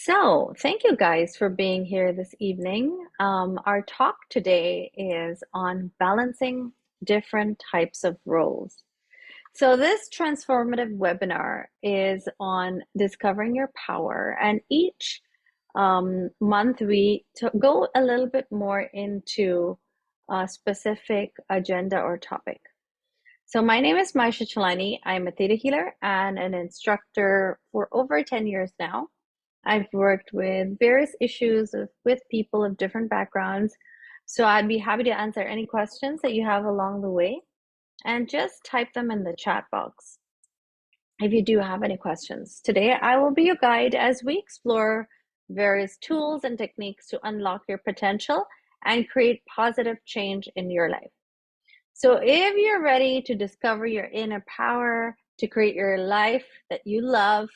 So, thank you guys for being here this evening. Our talk today is on balancing different types of roles. So, this transformative webinar is on discovering your power, and each month we go a little bit more into a specific agenda or topic. So, my name is Maisha Chalani. I'm a theta healer and an instructor for over 10 years now. I've worked with various issues with people of different backgrounds. So I'd be happy to answer any questions that you have along the way and just type them in the chat box if you do have any questions. Today, I will be your guide as we explore various tools and techniques to unlock your potential and create positive change in your life. So if you're ready to discover your inner power, to create your life that you love,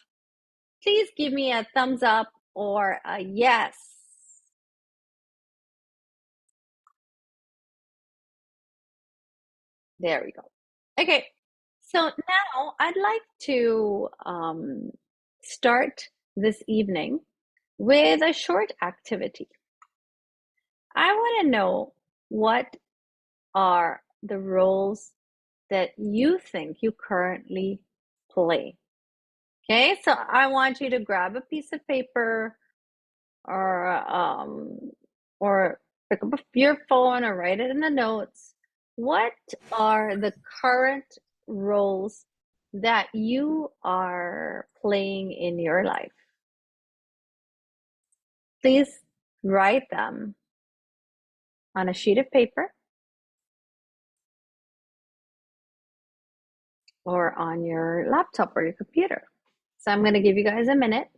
please give me a thumbs up or a yes. There we go. Okay, so now I'd like to start this evening with a short activity. I want to know what are the roles that you think you currently play. Okay, so I want you to grab a piece of paper or or pick up your phone or write it in the notes. What are the current roles that you are playing in your life? Please write them on a sheet of paper or on your laptop or your computer. So I'm going to give you guys a minute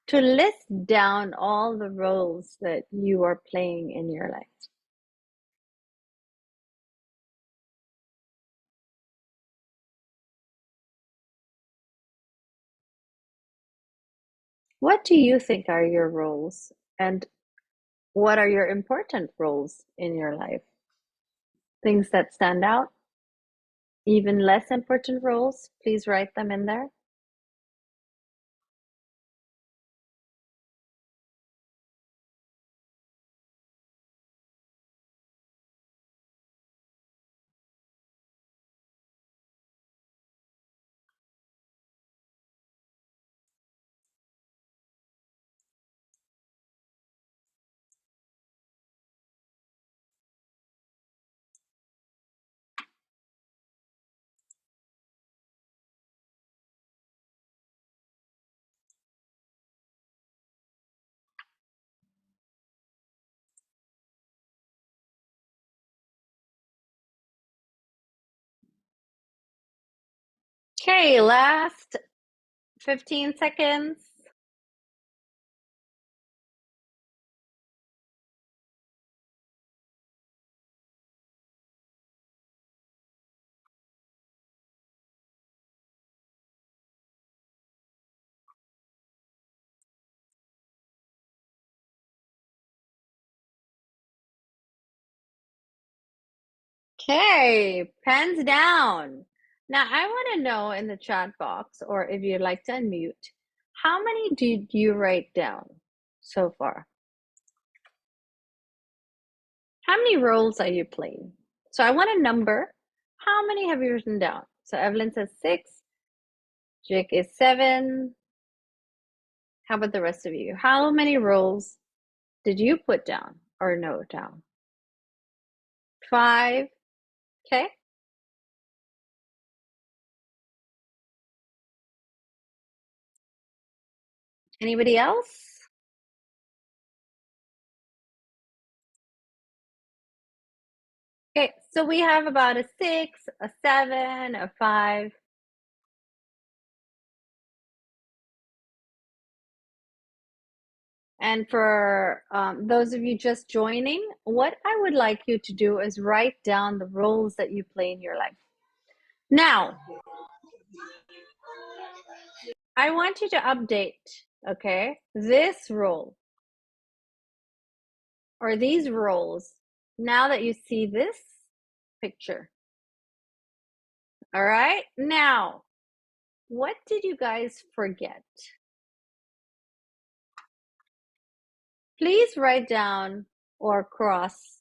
to list down all the roles that you are playing in your life. What do you think are your roles, and what are your important roles in your life? Things that stand out, even less important roles, please write them in there. Okay, last 15 seconds. Okay, pens down. Now, I want to know in the chat box, or if you'd like to unmute, how many did you write down so far? How many roles are you playing? So I want a number. How many have you written down? So Evelyn says 6, Jake is 7. How about the rest of you? How many roles did you put down or note down? 5. Okay. Anybody else? Okay, so we have about a 6, a 7, a 5. And for those of you just joining, what I would like you to do is write down the roles that you play in your life. Now, I want you to update, okay, this role or these roles now that you see this picture. All right, now, what did you guys forget? Please write down or cross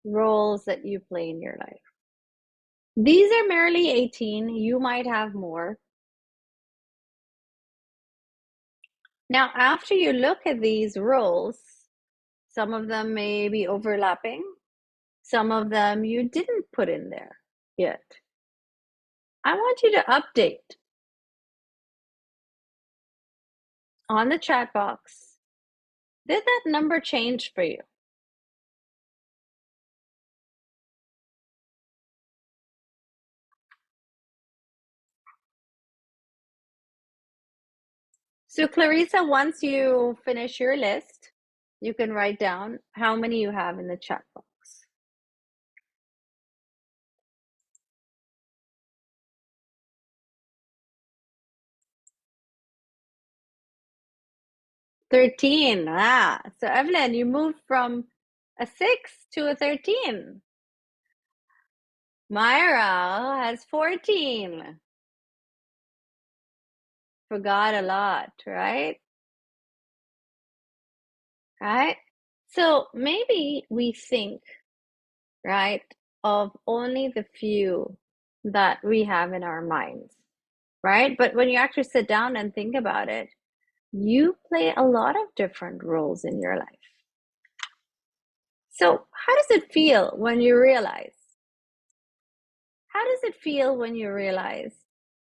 roles that you play in your life. These are merely 18. You might have more. Now, after you look at these roles, some of them may be overlapping. Some of them you didn't put in there yet. I want you to update on the chat box. Did that number change for you? So Clarissa, once you finish your list, you can write down how many you have in the chat box. "13." So Evelyn, you moved from a 6 to a 13. Myra has 14. Forgot a lot, right? Right? So maybe we think, right, of only the few that we have in our minds, right? But when you actually sit down and think about it, you play a lot of different roles in your life. So, how does it feel when you realize? How does it feel when you realize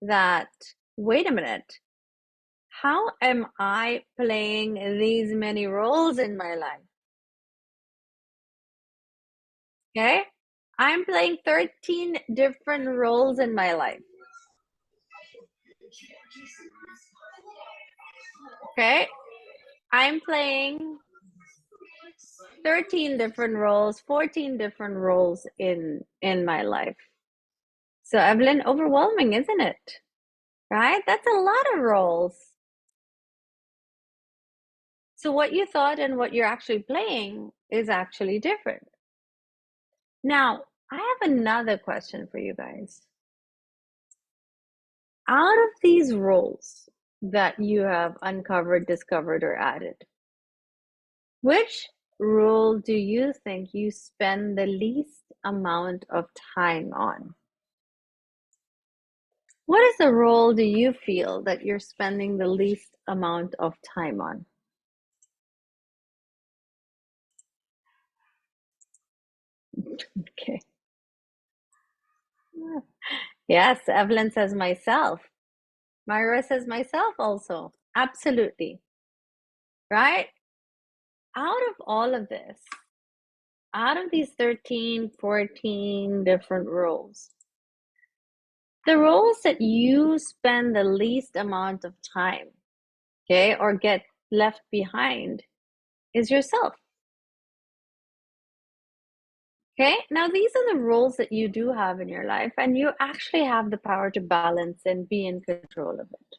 that, wait a minute, how am I playing these many roles in my life? Okay? I'm playing 13 different roles in my life. Okay? I'm playing 13 different roles, 14 different roles in my life. So Evelyn, overwhelming, isn't it? Right? That's a lot of roles. So what you thought and what you're actually playing is actually different. Now, I have another question for you guys. Out of these roles that you have uncovered, discovered, or added, which role do you think you spend the least amount of time on? What is the role do you feel that you're spending the least amount of time on? Okay. Yes, Evelyn says myself. Myra says myself also. Absolutely. Right? Out of all of this, out of these 13, 14 different roles, the roles that you spend the least amount of time, okay, or get left behind is yourself. Okay, now these are the roles that you do have in your life, and you actually have the power to balance and be in control of it.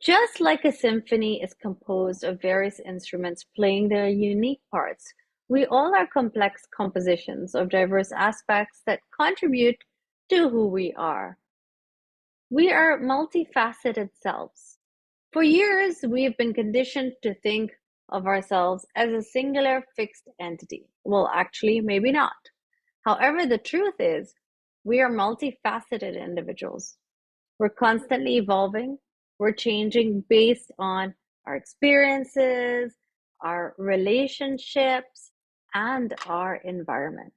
Just like a symphony is composed of various instruments playing their unique parts, we all are complex compositions of diverse aspects that contribute to who we are. We are multifaceted selves. For years, we have been conditioned to think of ourselves as a singular fixed entity. Well, actually, maybe not. However, the truth is, we are multifaceted individuals. We're constantly evolving, we're changing based on our experiences, our relationships, and our environment.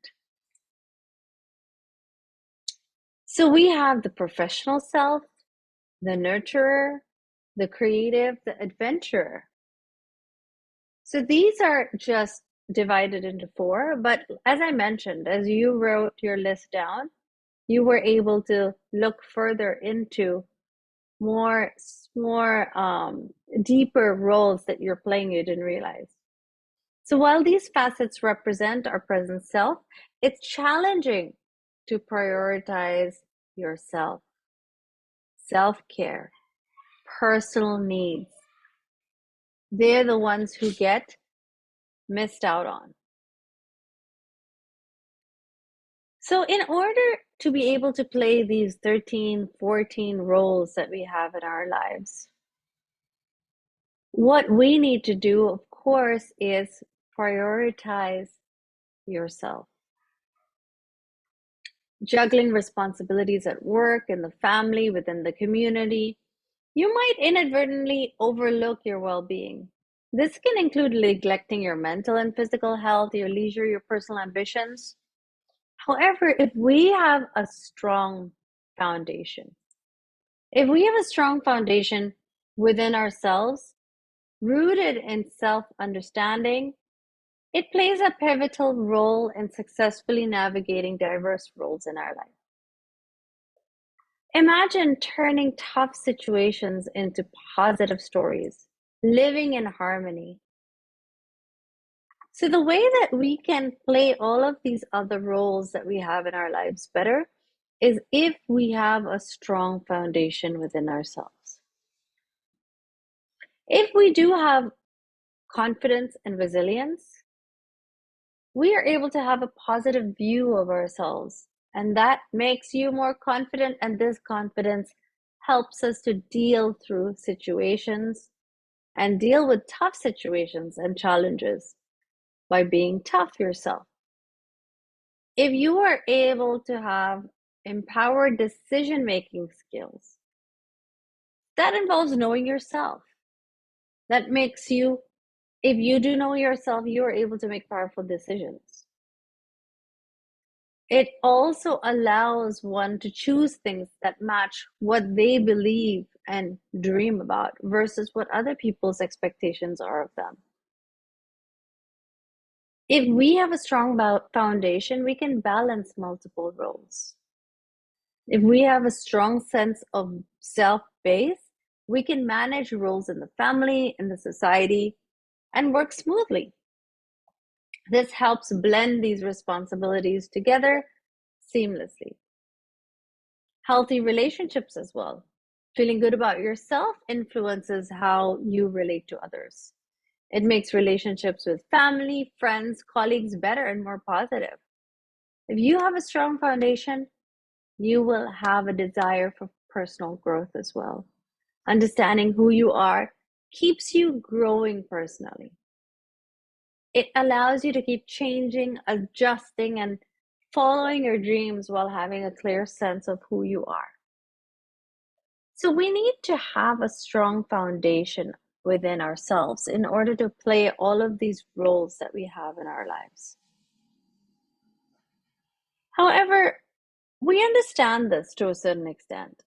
So we have the professional self, the nurturer, the creative, the adventurer. So these are just divided into four, but as I mentioned, as you wrote your list down, you were able to look further into more deeper roles that you're playing you didn't realize. So while these facets represent our present self, it's challenging to prioritize yourself, self-care, personal needs. They're the ones who get missed out on. So in order to be able to play these 13, 14 roles that we have in our lives, What we need to do, of course, is prioritize yourself. Juggling responsibilities at work, in the family, within the community, you might inadvertently overlook your well being. This can include neglecting your mental and physical health, your leisure, your personal ambitions. However, if we have a strong foundation, if we have a strong foundation within ourselves, rooted in self understanding, it plays a pivotal role in successfully navigating diverse roles in our life. Imagine turning tough situations into positive stories, living in harmony. So, the way that we can play all of these other roles that we have in our lives better is if we have a strong foundation within ourselves. If we do have confidence and resilience, we are able to have a positive view of ourselves, and that makes you more confident, and this confidence helps us to deal through situations and deal with tough situations and challenges by being tough yourself. If you are able to have empowered decision making skills, that involves knowing yourself. That makes you, if you do know yourself, you are able to make powerful decisions. It also allows one to choose things that match what they believe and dream about versus what other people's expectations are of them. If we have a strong foundation, we can balance multiple roles. If we have a strong sense of self-base, we can manage roles in the family, in the society, and work smoothly. This helps blend these responsibilities together seamlessly. Healthy relationships as well. Feeling good about yourself influences how you relate to others. It makes relationships with family, friends, colleagues better and more positive. If you have a strong foundation, you will have a desire for personal growth as well. Understanding who you are keeps you growing personally. It allows you to keep changing, adjusting, and following your dreams while having a clear sense of who you are. So we need to have a strong foundation within ourselves in order to play all of these roles that we have in our lives. However, we understand this to a certain extent.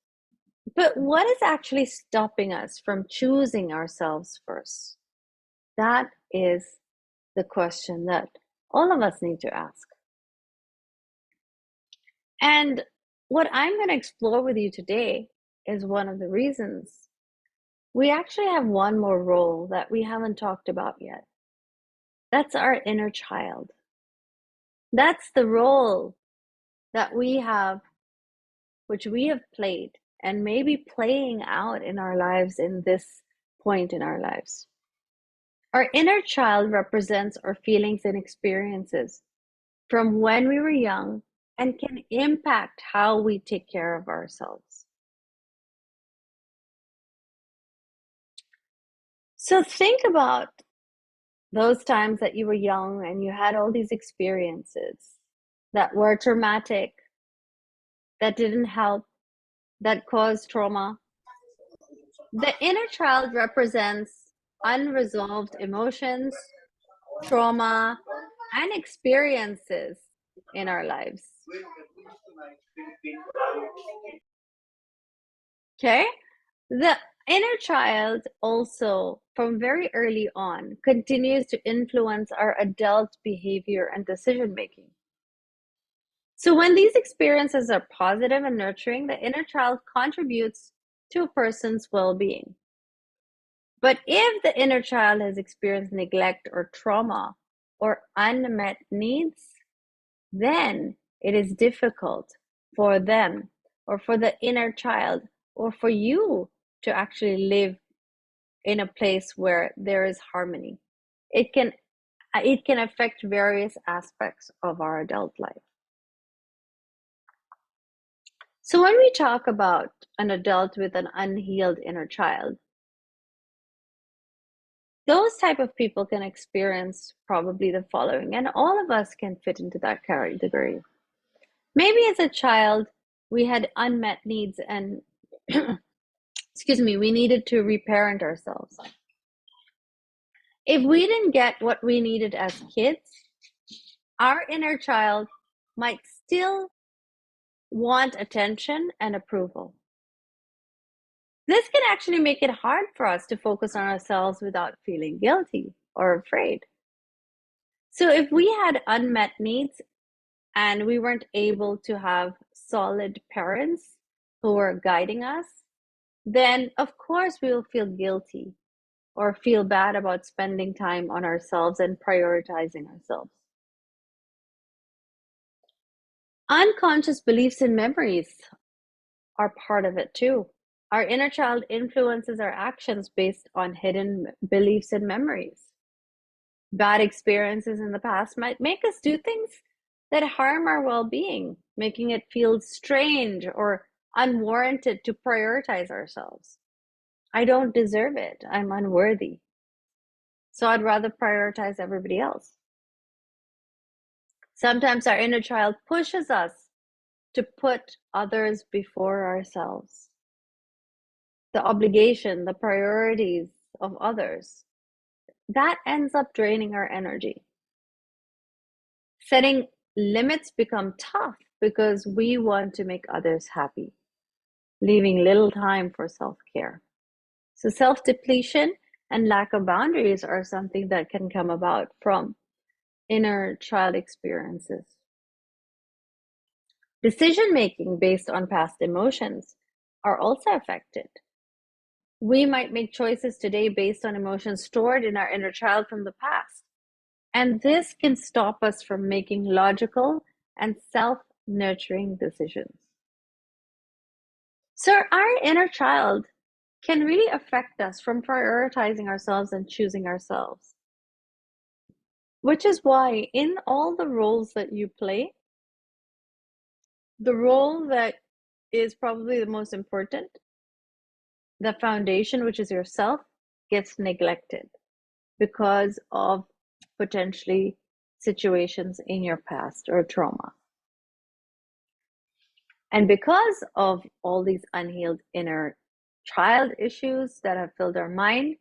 But what is actually stopping us from choosing ourselves first? That is the question that all of us need to ask. And what I'm going to explore with you today is one of the reasons. We actually have one more role that we haven't talked about yet. That's our inner child. That's the role that we have, which we have played and maybe playing out in our lives in this point in our lives. Our inner child represents our feelings and experiences from when we were young and can impact how we take care of ourselves. So think about those times that you were young and you had all these experiences that were traumatic, that didn't help, that caused trauma. The inner child represents unresolved emotions, trauma, and experiences in our lives. Okay? The inner child also, from very early on, continues to influence our adult behavior and decision making. So, when these experiences are positive and nurturing, the inner child contributes to a person's well being. But if the inner child has experienced neglect or trauma or unmet needs, then it is difficult for them or for the inner child or for you to actually live in a place where there is harmony. It can affect various aspects of our adult life. So when we talk about an adult with an unhealed inner child, Those type of people can experience probably the following, and all of us can fit into that category. Maybe as a child, we had unmet needs and excuse me, we needed to reparent ourselves. If we didn't get what we needed as kids, our inner child might still want attention and approval. This can actually make it hard for us to focus on ourselves without feeling guilty or afraid. So if we had unmet needs and we weren't able to have solid parents who were guiding us, then of course we will feel guilty or feel bad about spending time on ourselves and prioritizing ourselves. Unconscious beliefs and memories are part of it too. Our inner child influences our actions based on hidden beliefs and memories. Bad experiences in the past might make us do things that harm our well being, making it feel strange or unwarranted to prioritize ourselves. I don't deserve it. I'm unworthy. So I'd rather prioritize everybody else. Sometimes our inner child pushes us to put others before ourselves. The obligation, the priorities of others, that ends up draining our energy. Setting limits become tough because we want to make others happy, leaving little time for self-care. So self-depletion and lack of boundaries are something that can come about from inner child experiences. Decision-making based on past emotions are also affected. We might make choices today based on emotions stored in our inner child from the past. And this can stop us from making logical and self-nurturing decisions. So our inner child can really affect us from prioritizing ourselves and choosing ourselves. Which is why in all the roles that you play, the role that is probably the most important, the foundation, which is yourself, gets neglected because of potentially situations in your past or trauma. And because of all these unhealed inner child issues that have filled our mind,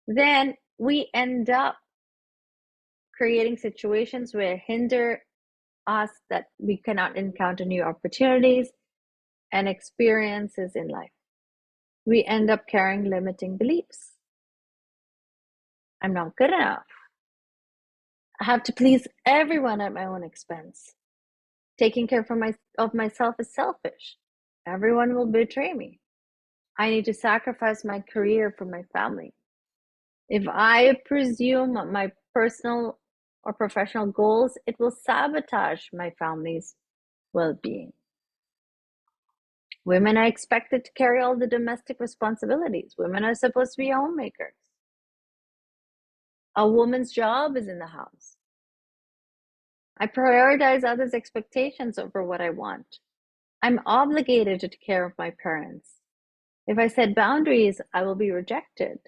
then we end up creating situations where hinder us that we cannot encounter new opportunities and experiences in life. We end up carrying limiting beliefs. I'm not good enough. I have to please everyone at my own expense. Taking care of myself is selfish. Everyone will betray me. I need to sacrifice my career for my family. If I presume my personal or professional goals, it will sabotage my family's well-being. Women are expected to carry all the domestic responsibilities. Women are supposed to be homemakers. A woman's job is in the house. I prioritize others' expectations over what I want. I'm obligated to take care of my parents. If I set boundaries, I will be rejected.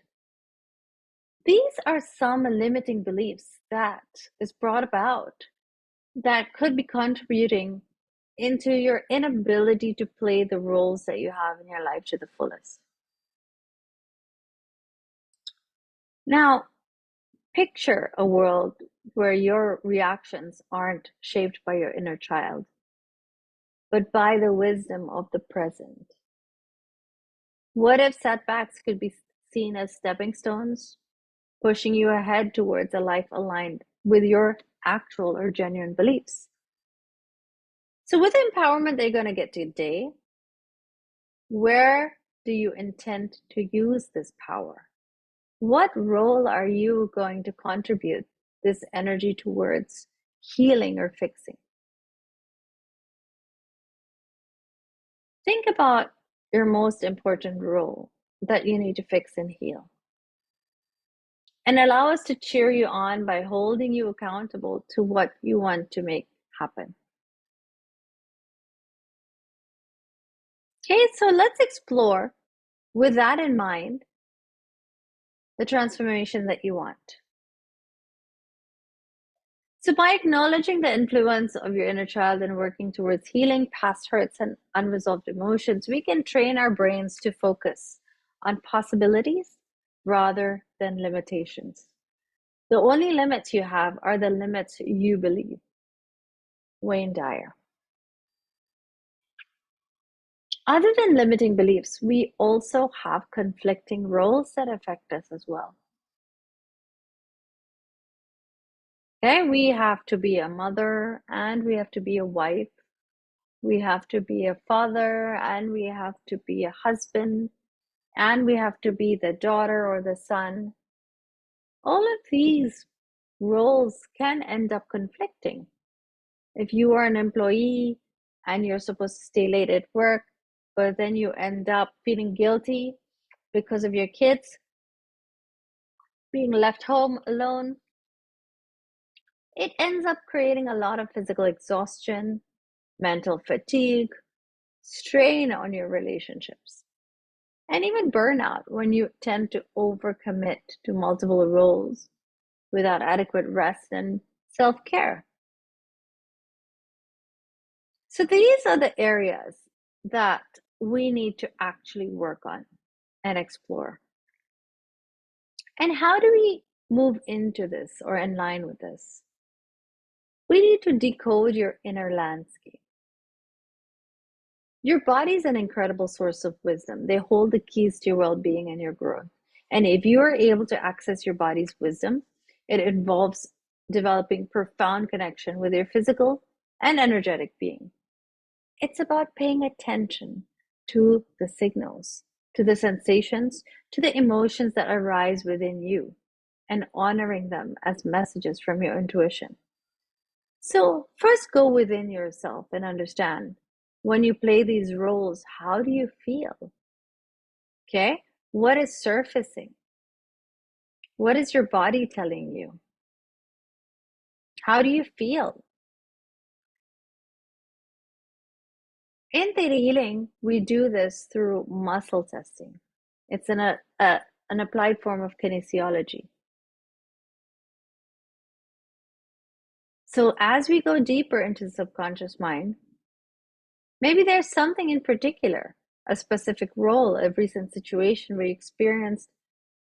These are some limiting beliefs that is brought about that could be contributing into your inability to play the roles that you have in your life to the fullest. Now, picture a world where your reactions aren't shaped by your inner child, but by the wisdom of the present. What if setbacks could be seen as stepping stones, pushing you ahead towards a life aligned with your actual or genuine beliefs? So with the empowerment that you're going to get today, where do you intend to use this power? What role are you going to contribute this energy towards healing or fixing? Think about your most important role that you need to fix and heal. And allow us to cheer you on by holding you accountable to what you want to make happen. Okay, so let's explore with that in mind the transformation that you want. So, by acknowledging the influence of your inner child and working towards healing past hurts and unresolved emotions, we can train our brains to focus on possibilities rather than limitations. The only limits you have are the limits you believe. Wayne Dyer. Other than limiting beliefs, we also have conflicting roles that affect us as well. Okay, we have to be a mother and we have to be a wife. We have to be a father and we have to be a husband and we have to be the daughter or the son. All of these roles can end up conflicting. If you are an employee and you're supposed to stay late at work, but then you end up feeling guilty because of your kids being left home alone, it ends up creating a lot of physical exhaustion, mental fatigue, strain on your relationships, and even burnout when you tend to overcommit to multiple roles without adequate rest and self-care. So these are the areas that we need to actually work on and explore. And how do we move into this or in line with this? We need to decode your inner landscape. Your body is an incredible source of wisdom. They hold the keys to your well-being and your growth. And if you are able to access your body's wisdom, it involves developing profound connection with your physical and energetic being. It's about paying attention to the signals, to the sensations, to the emotions that arise within you, and honoring them as messages from your intuition. So, first go within yourself and understand when you play these roles, how do you feel? Okay? What is surfacing? What is your body telling you? How do you feel? In theta healing, we do this through muscle testing. It's an applied form of kinesiology. So as we go deeper into the subconscious mind, maybe there's something in particular, a specific role, a recent situation where you experienced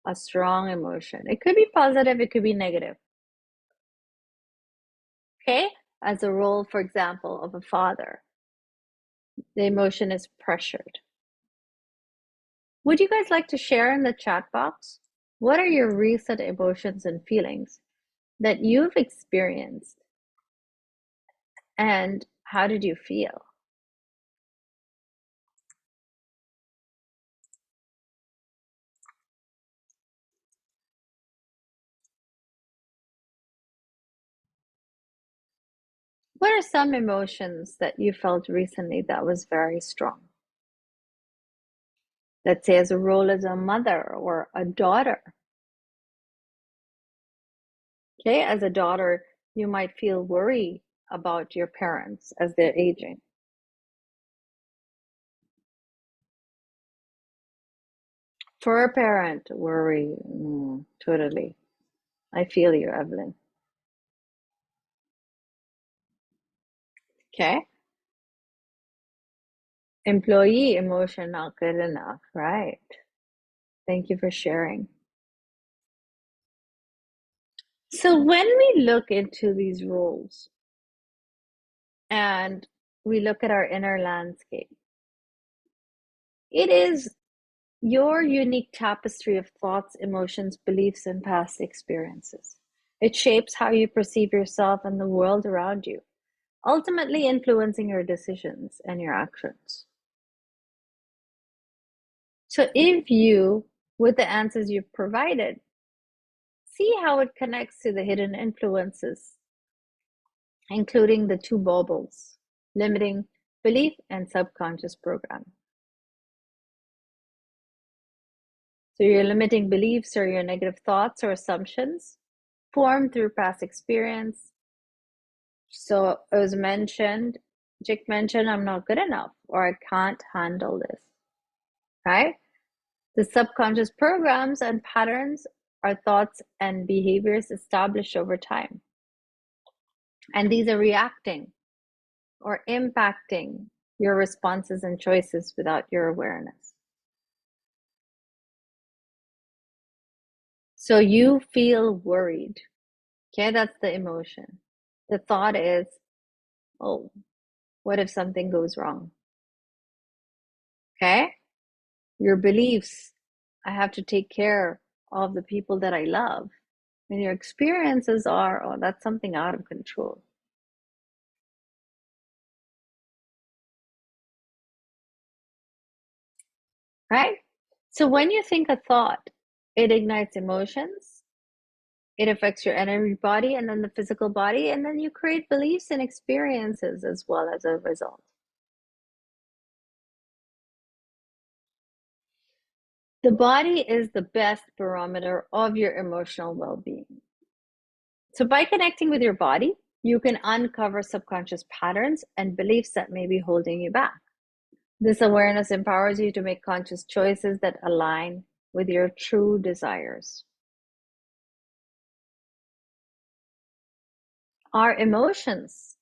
a strong emotion. It could be positive, it could be negative. Okay? As a role, for example, of a father, the emotion is pressured. Would you guys like to share in the chat box? What are your recent emotions and feelings that you've experienced? And how did you feel? What are some emotions that you felt recently that was very strong? Let's say as a role as a mother or a daughter. Okay, as a daughter, you might feel worry about your parents as they're aging. For a parent, worry, totally. I feel you, Evelyn. Okay. Employee emotion not good enough, right? Thank you for sharing. So when we look into these roles and we look at our inner landscape, it is your unique tapestry of thoughts, emotions, beliefs, and past experiences. It shapes how you perceive yourself and the world around you, ultimately influencing your decisions and your actions. So if you, with the answers you've provided, see how it connects to the hidden influences, including the two baubles, limiting belief and subconscious program. So your limiting beliefs or your negative thoughts or assumptions formed through past experience. So it was mentioned, Jake mentioned, I'm not good enough or I can't handle this, right? The subconscious programs and patterns are thoughts and behaviors established over time. And these are reacting or impacting your responses and choices without your awareness. So you feel worried. Okay, that's the emotion. The thought is, oh, what if something goes wrong? Okay, your beliefs, I have to take care of the people that I love. And your experiences are, oh, that's something out of control. Right? So when you think a thought, it ignites emotions, it affects your energy body and then the physical body, and then you create beliefs and experiences as well as a result. The body is the best barometer of your emotional well being. So, by connecting with your body, you can uncover subconscious patterns and beliefs that may be holding you back. This awareness empowers you to make conscious choices that align with your true desires. Our emotions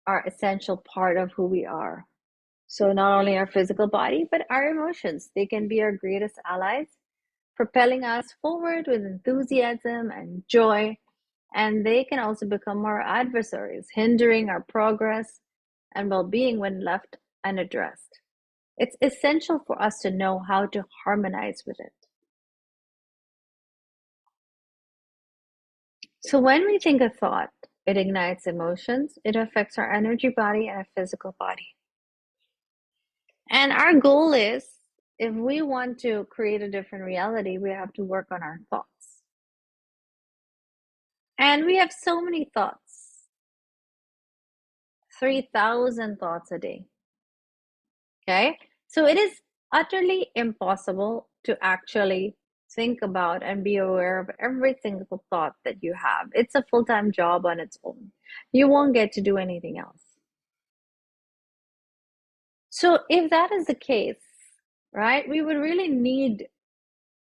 are essential part of who we are. So not only our physical body, but our emotions, they can be our greatest allies, propelling us forward with enthusiasm and joy. And they can also become our adversaries, hindering our progress and well-being when left unaddressed. It's essential for us to know how to harmonize with it. So when we think a thought, it ignites emotions, it affects our energy body and our physical body. And our goal is, if we want to create a different reality, we have to work on our thoughts. And we have so many thoughts, 3,000 thoughts a day. Okay? So it is utterly impossible to actually think about and be aware of every single thought that you have. It's a full-time job on its own. You won't get to do anything else. So if that is the case, right, we would really need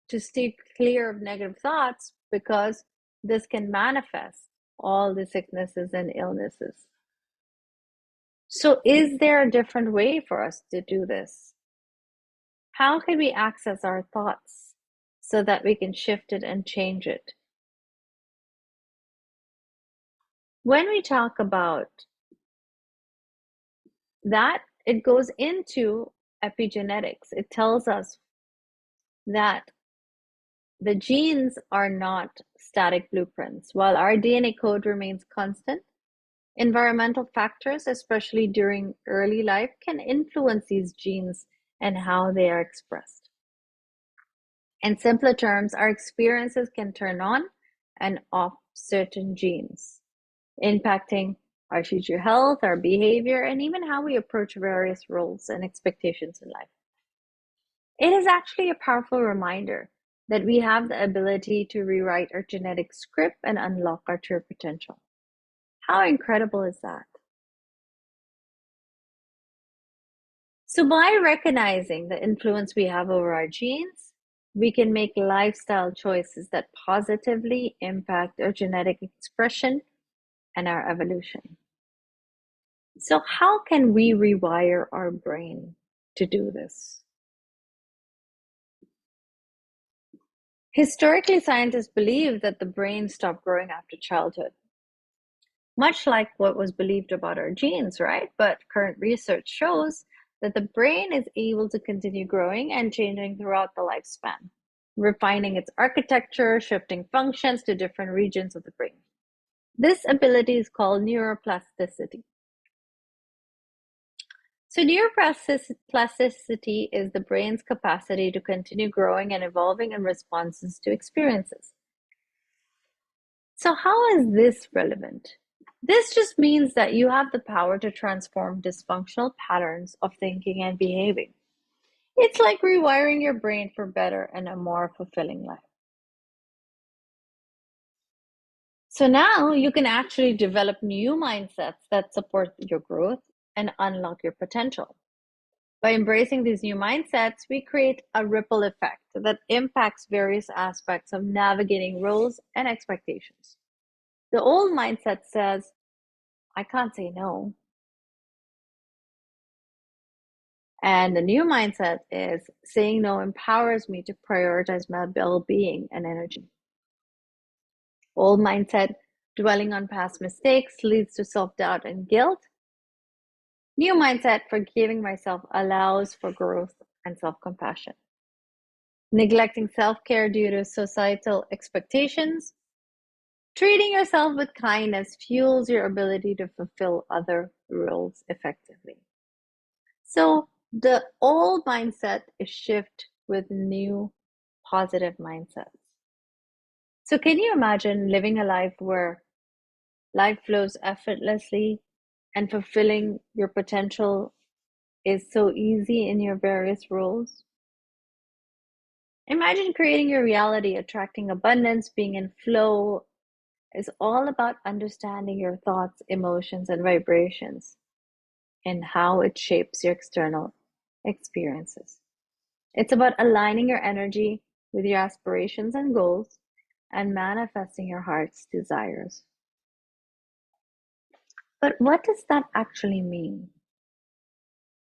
to stay clear of negative thoughts because this can manifest all the sicknesses and illnesses. So, is there a different way for us to do this? How can we access our thoughts so that we can shift it and change it? When we talk about that, it goes into epigenetics. It tells us that the genes are not static blueprints. While our DNA code remains constant, environmental factors, especially during early life, can influence these genes and how they are expressed. In simpler terms, our experiences can turn on and off certain genes, impacting our future health, our behavior, and even how we approach various roles and expectations in life. It is actually a powerful reminder that we have the ability to rewrite our genetic script and unlock our true potential. How incredible is that? So, by recognizing the influence we have over our genes, we can make lifestyle choices that positively impact our genetic expression and our evolution. So, how can we rewire our brain to do this? Historically, scientists believe that the brain stopped growing after childhood, much like what was believed about our genes, right? But current research shows that the brain is able to continue growing and changing throughout the lifespan, refining its architecture, shifting functions to different regions of the brain. This ability is called neuroplasticity. So, neuroplasticity is the brain's capacity to continue growing and evolving in responses to experiences. So, how is this relevant? This just means that you have the power to transform dysfunctional patterns of thinking and behaving. It's like rewiring your brain for better and a more fulfilling life. So now you can actually develop new mindsets that support your growth and unlock your potential. By embracing these new mindsets, we create a ripple effect that impacts various aspects of navigating roles and expectations. The old mindset says, I can't say no. And the new mindset is saying no empowers me to prioritize my well being and energy. Old mindset, dwelling on past mistakes, leads to self doubt and guilt. New mindset, forgiving myself, allows for growth and self compassion. Neglecting self care due to societal expectations. Treating yourself with kindness fuels your ability to fulfill other roles effectively. So the old mindset is shift with new positive mindsets. So can you imagine living a life where life flows effortlessly and fulfilling your potential is so easy in your various roles? Imagine creating your reality, attracting abundance, being in flow is all about understanding your thoughts, emotions, and vibrations and how it shapes your external experiences. It's about aligning your energy with your aspirations and goals and manifesting your heart's desires. But what does that actually mean?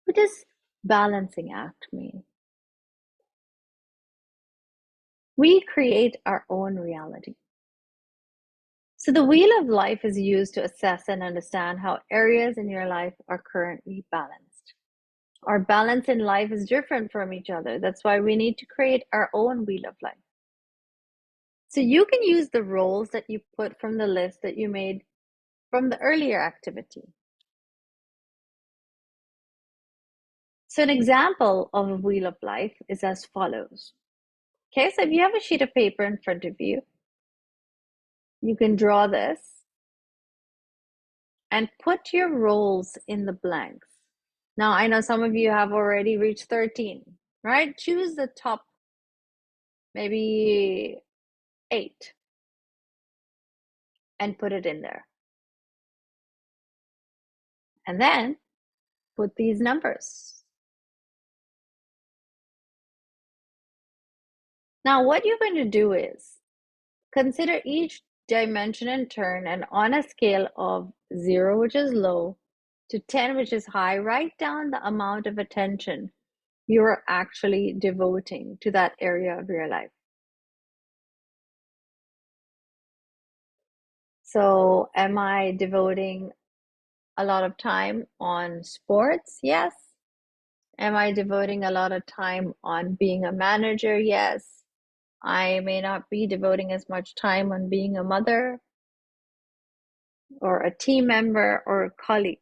What does balancing act mean? We create our own reality. So the wheel of life is used to assess and understand how areas in your life are currently balanced. Our balance in life is different from each other. That's why we need to create our own wheel of life. So you can use the roles that you put from the list that you made from the earlier activity. So an example of a wheel of life is as follows. Okay, so if you have a sheet of paper in front of you, you can draw this and put your roles in the blanks. Now, I know some of you have already reached 13, right? Choose the top, maybe 8, and put it in there. And then put these numbers. Now, what you're going to do is consider each dimension in turn, and on a scale of 0, which is low, to 10, which is high, write down the amount of attention you are actually devoting to that area of your life. So, am I devoting a lot of time on sports? Yes. Am I devoting a lot of time on being a manager? Yes. I may not be devoting as much time on being a mother or a team member or a colleague.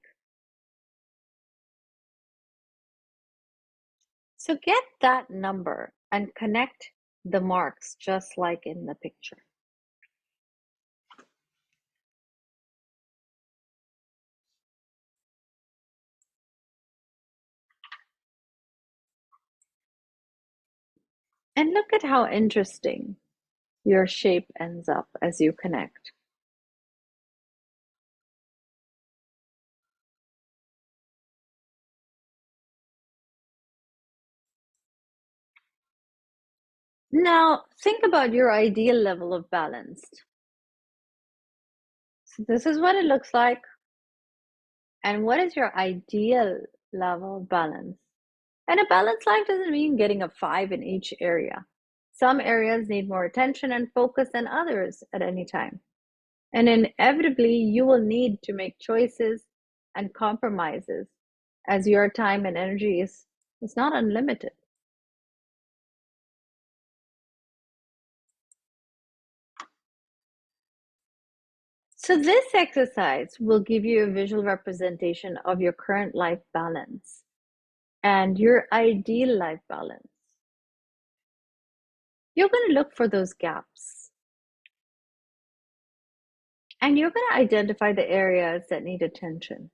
So get that number and connect the marks just like in the picture. And look at how interesting your shape ends up as you connect. Now, think about your ideal level of balance. So this is what it looks like. And what is your ideal level of balance? And a balanced life doesn't mean getting a 5 in each area. Some areas need more attention and focus than others at any time. And inevitably, you will need to make choices and compromises as your time and energy is not unlimited. So, this exercise will give you a visual representation of your current life balance and your ideal life balance. You're going to look for those gaps and you're going to identify the areas that need attention.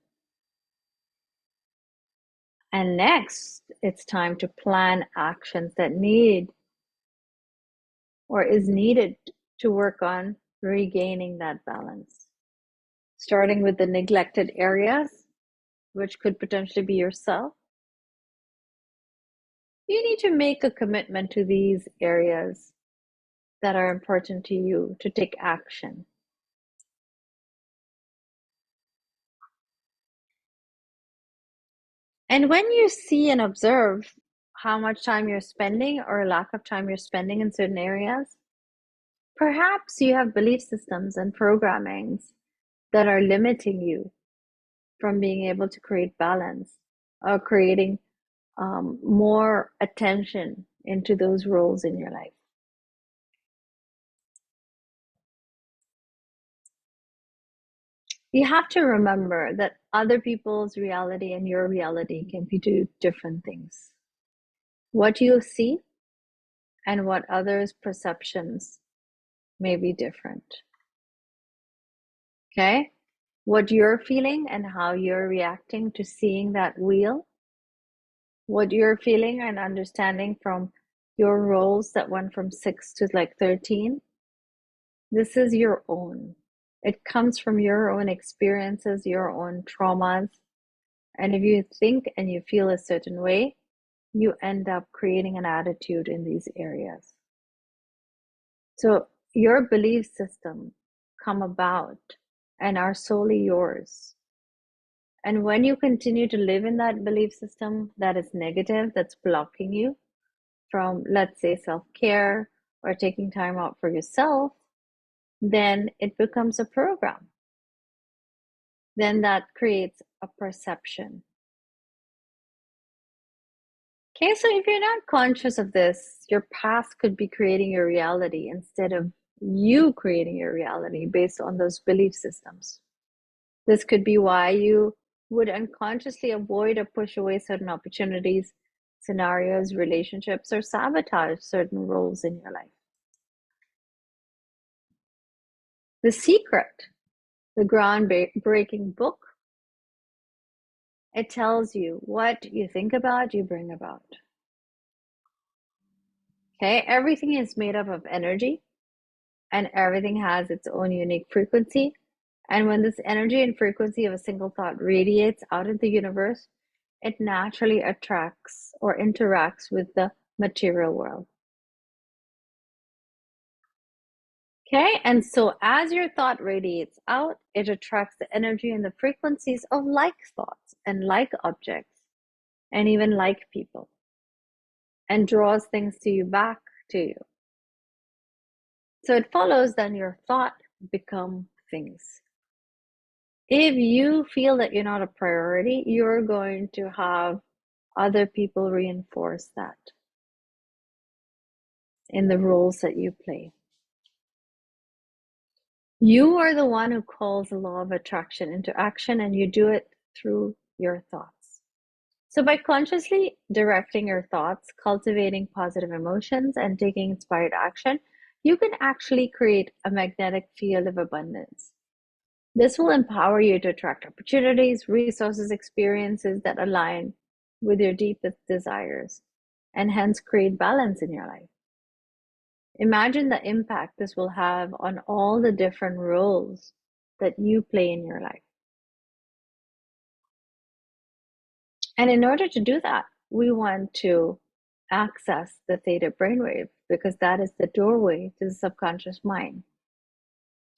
And next, it's time to plan actions that need or is needed to work on regaining that balance. Starting with the neglected areas, which could potentially be yourself, you need to make a commitment to these areas that are important to you to take action. And when you see and observe how much time you're spending or lack of time you're spending in certain areas, perhaps you have belief systems and programmings that are limiting you from being able to create balance or creating more attention into those roles in your life. You have to remember that other people's reality and your reality can be two different things. What you see and what others' perceptions may be different. Okay? What you're feeling and how you're reacting to seeing that wheel, what you're feeling and understanding from your roles that went from 6 to like 13, this is your own. It comes from your own experiences, your own traumas. And if you think and you feel a certain way, you end up creating an attitude in these areas. So your belief system come about and are solely yours. And when you continue to live in that belief system that is negative, that's blocking you from, let's say, self-care or taking time out for yourself, then it becomes a program. Then that creates a perception. Okay, so if you're not conscious of this, your past could be creating your reality instead of you creating your reality based on those belief systems. This could be why you would unconsciously avoid or push away certain opportunities, scenarios, relationships, or sabotage certain roles in your life. The Secret, the groundbreaking book, it tells you what you think about, you bring about. Okay, everything is made up of energy and everything has its own unique frequency. And when this energy and frequency of a single thought radiates out into the universe, it naturally attracts or interacts with the material world. Okay, and so as your thought radiates out, it attracts the energy and the frequencies of like thoughts and like objects and even like people and draws things to you back to you. So it follows then your thought become things. If you feel that you're not a priority, you're going to have other people reinforce that in the roles that you play. You are the one who calls the law of attraction into action, and you do it through your thoughts. So by consciously directing your thoughts, cultivating positive emotions, and taking inspired action, you can actually create a magnetic field of abundance. This will empower you to attract opportunities, resources, experiences that align with your deepest desires, and hence create balance in your life. Imagine the impact this will have on all the different roles that you play in your life. And in order to do that, we want to access the theta brainwave because that is the doorway to the subconscious mind.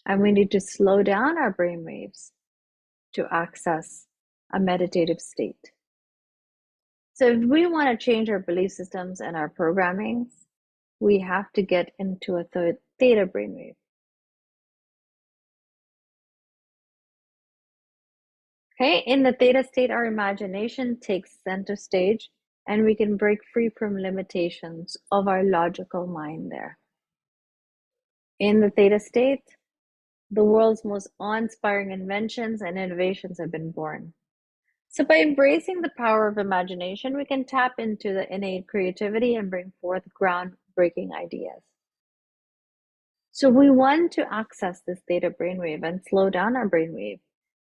And we need to slow down our brainwaves to access a meditative state. So if we want to change our belief systems and our programmings, we have to get into a theta brainwave. Okay, in the theta state, our imagination takes center stage and we can break free from limitations of our logical mind there. In the theta state, the world's most awe-inspiring inventions and innovations have been born. So by embracing the power of imagination, we can tap into the innate creativity and bring forth groundbreaking ideas. So we want to access this theta brainwave and slow down our brainwave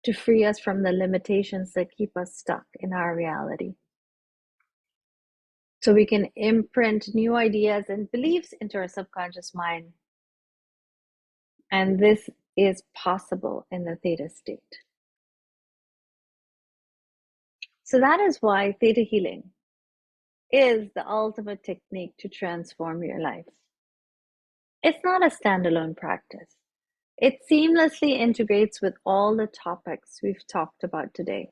to free us from the limitations that keep us stuck in our reality. So we can imprint new ideas and beliefs into our subconscious mind. And this is possible in the theta state. So that is why theta healing is the ultimate technique to transform your life. It's not a standalone practice. It seamlessly integrates with all the topics we've talked about today.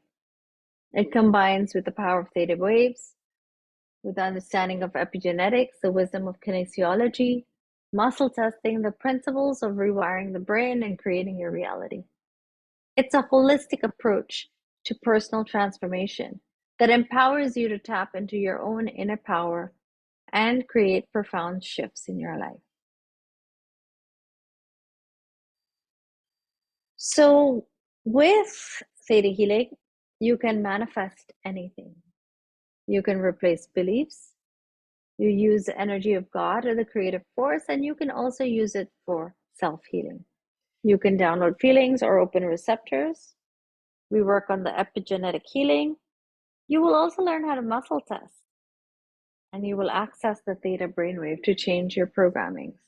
It combines with the power of theta waves, with the understanding of epigenetics, the wisdom of kinesiology, muscle testing, the principles of rewiring the brain and creating your reality. It's a holistic approach to personal transformation that empowers you to tap into your own inner power and create profound shifts in your life. So, with theta healing, you can manifest anything. You can replace beliefs. You use the energy of God or the creative force, and you can also use it for self-healing. You can download feelings or open receptors. We work on the epigenetic healing. You will also learn how to muscle test, and you will access the theta brainwave to change your programmings.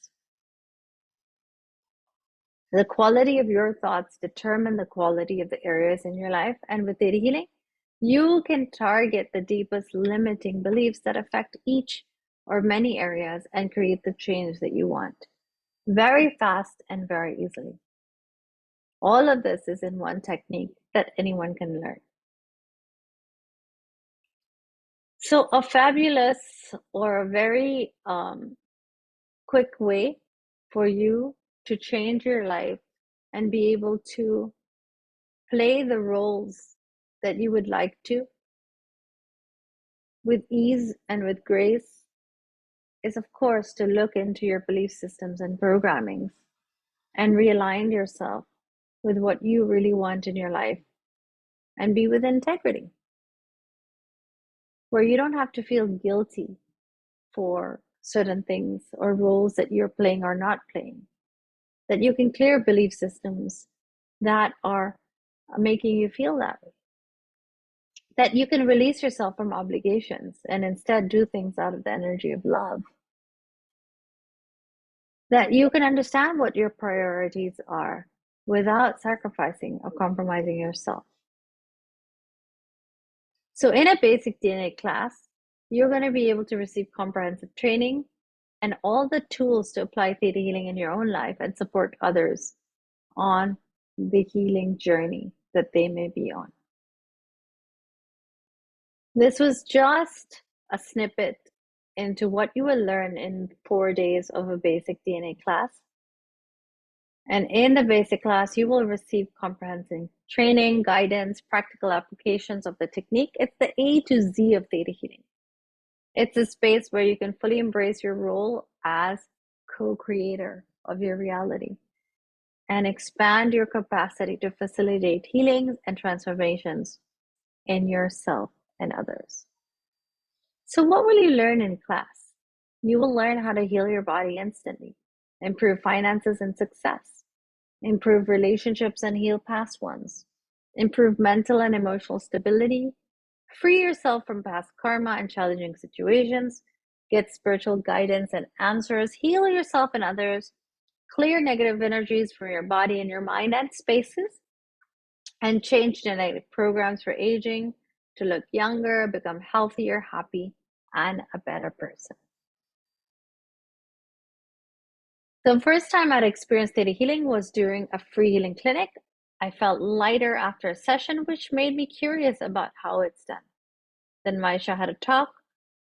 The quality of your thoughts determine the quality of the areas in your life, and with theta healing, you can target the deepest limiting beliefs that affect each or many areas and create the change that you want very fast and very easily. All of this is in one technique that anyone can learn. So a fabulous or a very quick way for you to change your life and be able to play the roles that you would like to with ease and with grace is, of course, to look into your belief systems and programmings and realign yourself with what you really want in your life and be with integrity, where you don't have to feel guilty for certain things or roles that you're playing or not playing, that you can clear belief systems that are making you feel that way, that you can release yourself from obligations and instead do things out of the energy of love, that you can understand what your priorities are without sacrificing or compromising yourself. So in a basic DNA class, you're going to be able to receive comprehensive training and all the tools to apply theta healing in your own life and support others on the healing journey that they may be on. This was just a snippet into what you will learn in 4 days of a basic DNA class. And in the basic class, you will receive comprehensive training, guidance, practical applications of the technique. It's the A to Z of theta healing. It's a space where you can fully embrace your role as co-creator of your reality and expand your capacity to facilitate healings and transformations in yourself and others. So what will you learn in class? You will learn how to heal your body instantly, improve finances and success, improve relationships and heal past ones, improve mental and emotional stability, free yourself from past karma and challenging situations, get spiritual guidance and answers, heal yourself and others, clear negative energies from your body and your mind and spaces, and change genetic programs for aging to look younger, become healthier, happy, and a better person. The first time I'd experienced theta healing was during a free healing clinic. I felt lighter after a session, which made me curious about how it's done. Then Maisha had a talk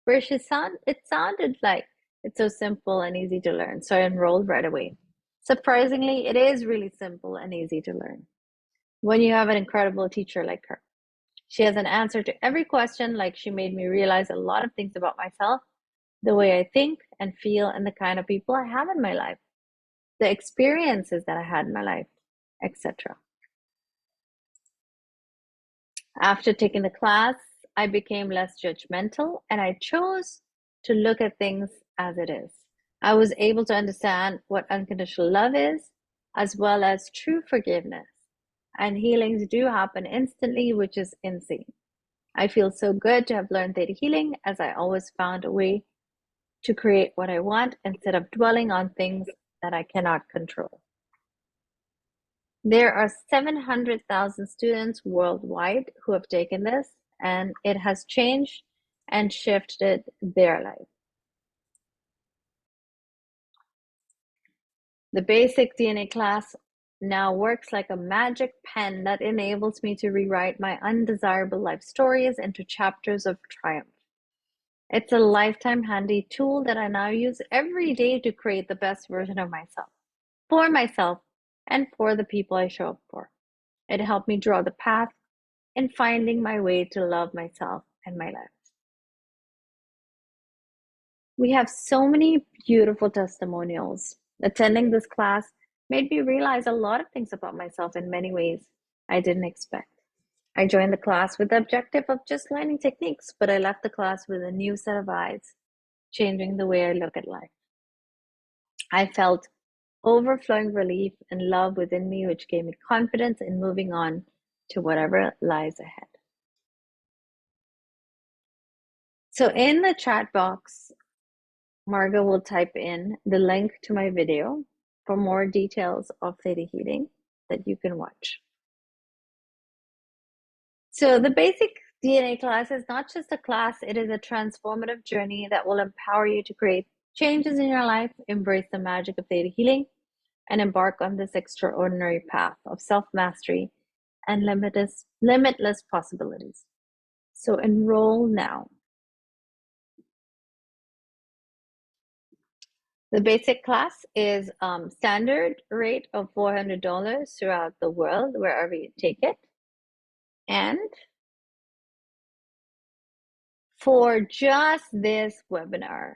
where it sounded like it's so simple and easy to learn, so I enrolled right away. Surprisingly, it is really simple and easy to learn when you have an incredible teacher like her. She has an answer to every question, like she made me realize a lot of things about myself, the way I think and feel, and the kind of people I have in my life, the experiences that I had in my life, etc. After taking the class, I became less judgmental and I chose to look at things as it is. I was able to understand what unconditional love is, as well as true forgiveness. And healings do happen instantly, which is insane. I feel so good to have learned theta healing, as I always found a way to create what I want instead of dwelling on things that I cannot control. There are 700,000 students worldwide who have taken this, and it has changed and shifted their life. The basic DNA class now works like a magic pen that enables me to rewrite my undesirable life stories into chapters of triumph. It's a lifetime handy tool that I now use every day to create the best version of myself, and for the people I show up for. It helped me draw the path in finding my way to love myself and my life. We have so many beautiful testimonials. Attending this class made me realize a lot of things about myself in many ways I didn't expect. I joined the class with the objective of just learning techniques, but I left the class with a new set of eyes, changing the way I look at life. I felt overflowing relief and love within me, which gave me confidence in moving on to whatever lies ahead. So in the chat box, Margot will type in the link to my video for more details of theta healing that you can watch. So the basic DNA class is not just a class, it is a transformative journey that will empower you to create changes in your life, embrace the magic of theta healing, and embark on this extraordinary path of self-mastery and limitless possibilities. So enroll now. The basic class is standard rate of $400 throughout the world, wherever you take it. And for just this webinar,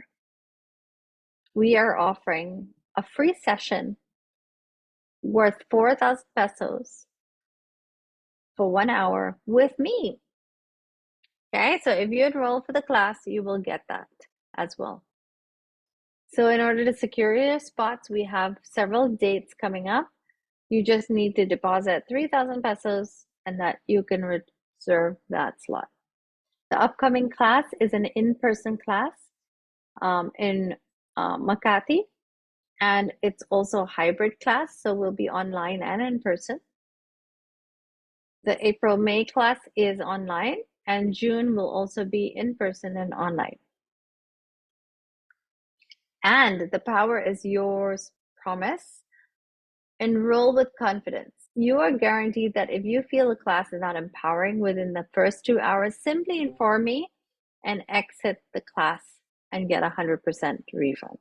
we are offering a free session worth 4,000 pesos for 1 hour with me. Okay, so if you enroll for the class, you will get that as well. So in order to secure your spots, we have several dates coming up. You just need to deposit 3,000 pesos and that you can reserve that slot. The upcoming class is an in-person class in Makati, and it's also a hybrid class, so we'll be online and in person. The April-May class is online, and June will also be in person and online. And the power is yours, promise. Enroll with confidence. You are guaranteed that if you feel the class is not empowering within the first 2 hours, simply inform me and exit the class and get 100% refund.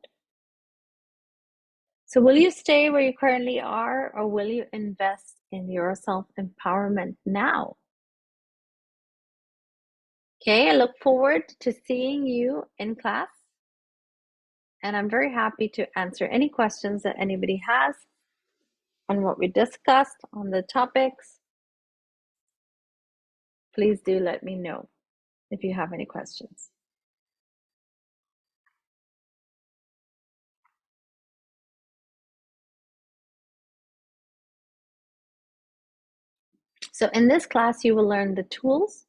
So will you stay where you currently are, or will you invest in your self-empowerment now? Okay, I look forward to seeing you in class, and I'm very happy to answer any questions that anybody has on what we discussed on the topics. Please do let me know if you have any questions. So in this class, you will learn the tools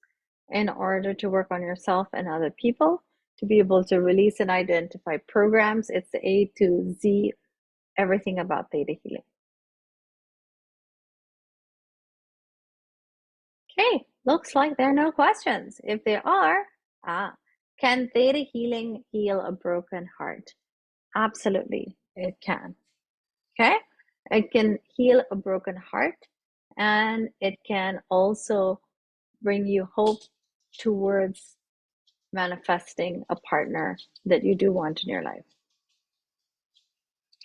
in order to work on yourself and other people, to be able to release and identify programs. It's the A to Z, everything about theta healing. Okay, looks like there are no questions. If there are, can theta healing heal a broken heart? Absolutely, it can. Okay, it can heal a broken heart, and it can also bring you hope towards manifesting a partner that you do want in your life.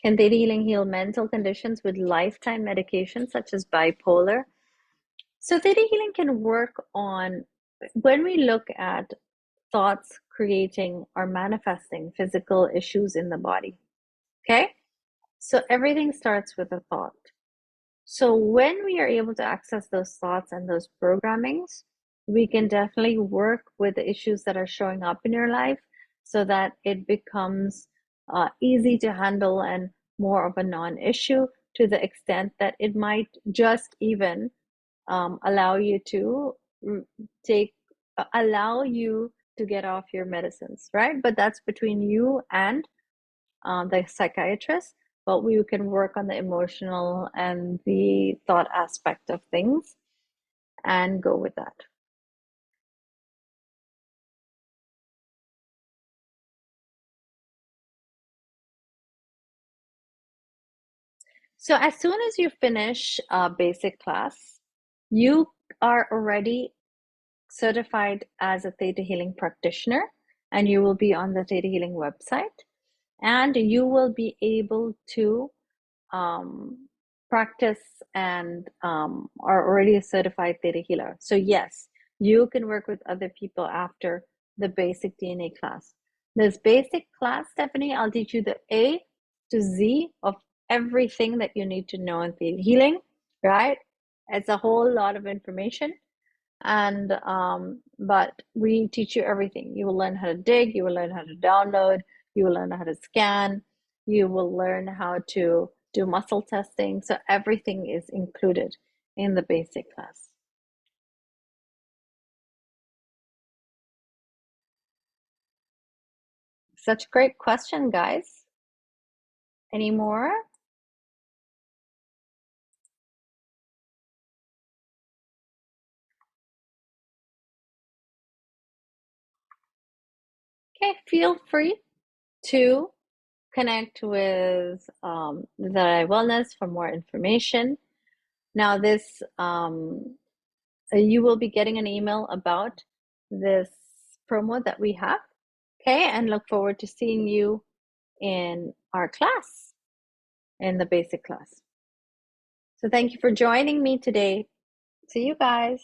Can theta healing heal mental conditions with lifetime medications such as bipolar? So theta healing can work on, when we look at thoughts creating or manifesting physical issues in the body. Okay? So everything starts with a thought. So when we are able to access those thoughts and those programmings, we can definitely work with the issues that are showing up in your life so that it becomes easy to handle and more of a non-issue, to the extent that it might just even allow you to allow you to get off your medicines, right? But that's between you and the psychiatrist. But we can work on the emotional and the thought aspect of things and go with that. So as soon as you finish a basic class, you are already certified as a Theta Healing practitioner, and you will be on the Theta Healing website, and you will be able to practice and are already a certified Theta Healer. So yes, you can work with other people after the basic DNA class. This basic class, Stephanie, I'll teach you the A to Z of everything that you need to know in Theta Healing, right? It's a whole lot of information, and but we teach you everything. You will learn how to dig, you will learn how to download, you will learn how to scan, you will learn how to do muscle testing. So everything is included in the basic class. Such great question, guys. Any more? Okay, feel free to connect with the Wellness for more information. Now, this you will be getting an email about this promo that we have. Okay, and look forward to seeing you in our class, in the basic class. So thank you for joining me today. See you guys.